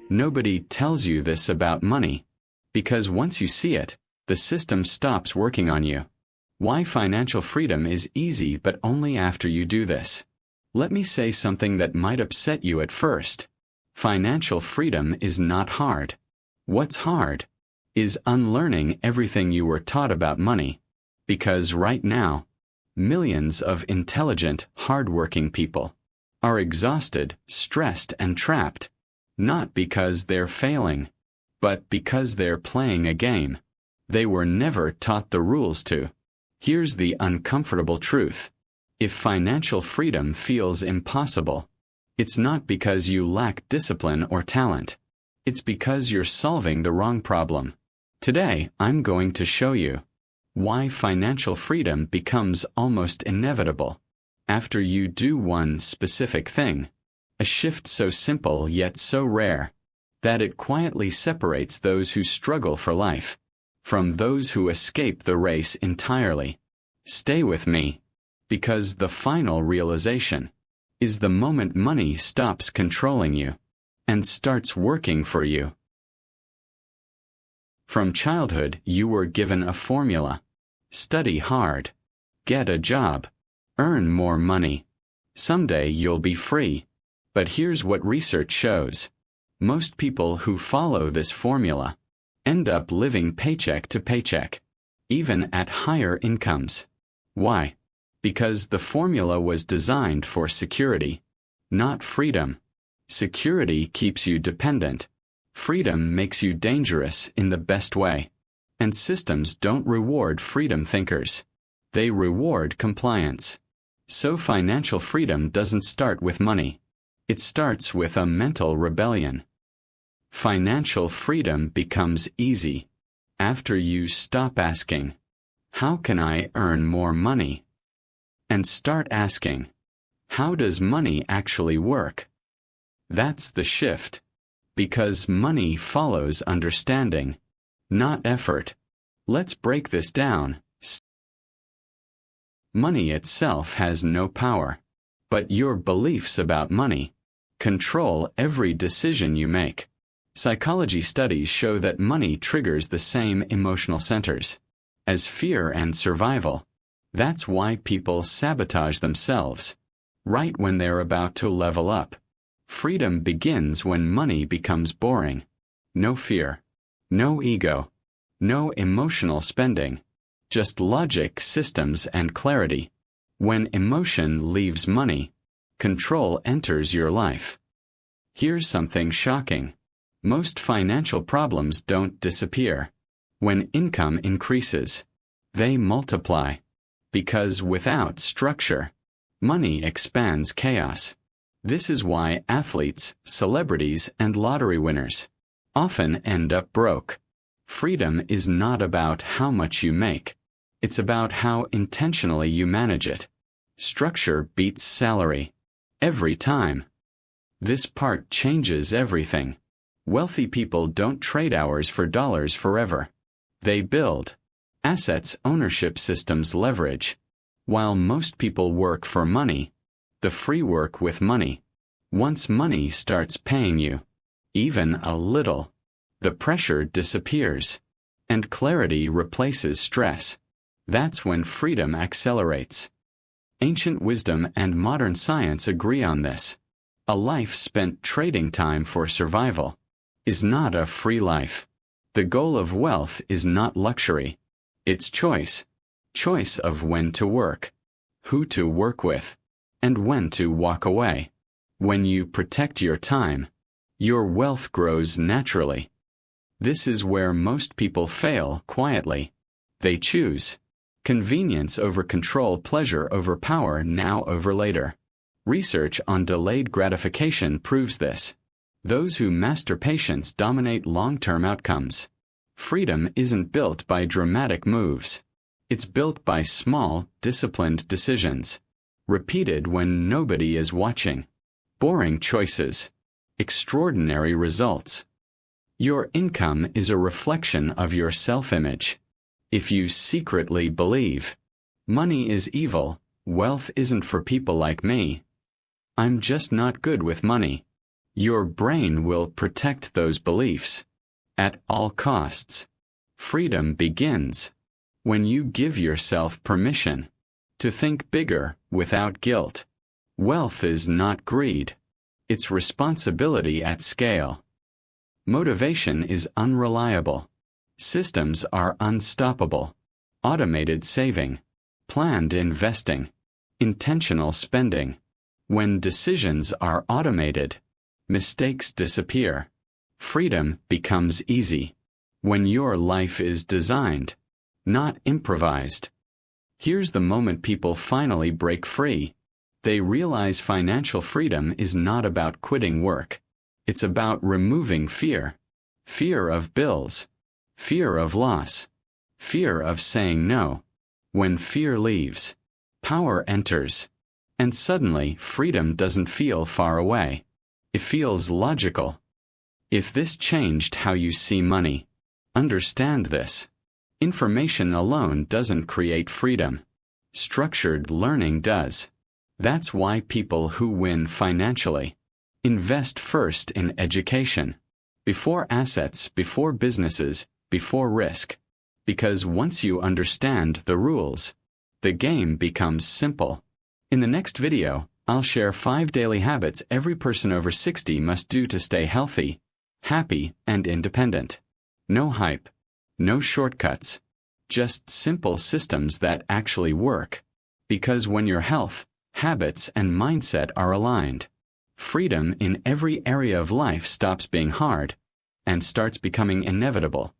Nobody tells you this about money, because once you see it, the system stops working on you. Why financial freedom is easy but only after you do this. Let me say something that might upset you at first. Financial freedom is not hard. What's hard is unlearning everything you were taught about money, because right now, millions of intelligent, hardworking people are exhausted, stressed, and trapped, not because they're failing, but because they're playing a game they were never taught the rules to. Here's the uncomfortable truth. If financial freedom feels impossible, it's not because you lack discipline or talent. It's because you're solving the wrong problem. Today, I'm going to show you why financial freedom becomes almost inevitable after you do one specific thing, a shift so simple yet so rare that it quietly separates those who struggle for life from those who escape the race entirely. Stay with me, because the final realization is the moment money stops controlling you and starts working for you. From childhood, you were given a formula. Study hard. Get a job. Earn more money. Someday you'll be free. But here's what research shows. Most people who follow this formula end up living paycheck to paycheck, even at higher incomes. Why? Because the formula was designed for security, not freedom. Security keeps you dependent. Freedom makes you dangerous in the best way. And systems don't reward freedom thinkers. They reward compliance. So financial freedom doesn't start with money. It starts with a mental rebellion. Financial freedom becomes easy after you stop asking, "How can I earn more money?" and start asking, "How does money actually work?" That's the shift. Because money follows understanding, not effort. Let's break this down. Money itself has no power, but your beliefs about money control every decision you make. Psychology studies show that money triggers the same emotional centers as fear and survival. That's why people sabotage themselves right when they're about to level up. Freedom begins when money becomes boring. No fear, no ego, no emotional spending, just logic, systems, and clarity. When emotion leaves money, control enters your life. Here's something shocking. Most financial problems don't disappear when income increases. They multiply. Because without structure, money expands chaos. This is why athletes, celebrities, and lottery winners often end up broke. Freedom is not about how much you make. It's about how intentionally you manage it. Structure beats salary. Every time. This part changes everything. Wealthy people don't trade hours for dollars forever. They build assets, ownership systems, leverage. While most people work for money, the free work with money. Once money starts paying you, even a little, the pressure disappears, and clarity replaces stress. That's when freedom accelerates. Ancient wisdom and modern science agree on this. A life spent trading time for survival is not a free life. The goal of wealth is not luxury. It's choice. Choice of when to work, who to work with, and when to walk away. When you protect your time, your wealth grows naturally. This is where most people fail quietly. They choose convenience over control, pleasure over power, now over later. Research on delayed gratification proves this. Those who master patience dominate long-term outcomes. Freedom isn't built by dramatic moves. It's built by small, disciplined decisions, repeated when nobody is watching. Boring choices, extraordinary results. Your income is a reflection of your self-image. If you secretly believe money is evil, wealth isn't for people like me, I'm just not good with money. Your brain will protect those beliefs at all costs. Freedom begins when you give yourself permission to think bigger without guilt. Wealth is not greed. It's responsibility at scale. Motivation is unreliable. Systems are unstoppable. Automated saving, planned investing, intentional spending. When decisions are automated, mistakes disappear. Freedom becomes easy when your life is designed, not improvised. Here's the moment people finally break free. They realize financial freedom is not about quitting work. It's about removing fear. Fear of bills. Fear of loss. Fear of saying no. When fear leaves, power enters. And suddenly, freedom doesn't feel far away. It feels logical. If this changed how you see money, understand this. Information alone doesn't create freedom. Structured learning does. That's why people who win financially invest first in education, before assets, before businesses, before risk. Because once you understand the rules, the game becomes simple. In the next video, I'll share 5 daily habits every person over 60 must do to stay healthy, happy, and independent. No hype, no shortcuts, just simple systems that actually work. Because when your health, habits, and mindset are aligned, freedom in every area of life stops being hard and starts becoming inevitable.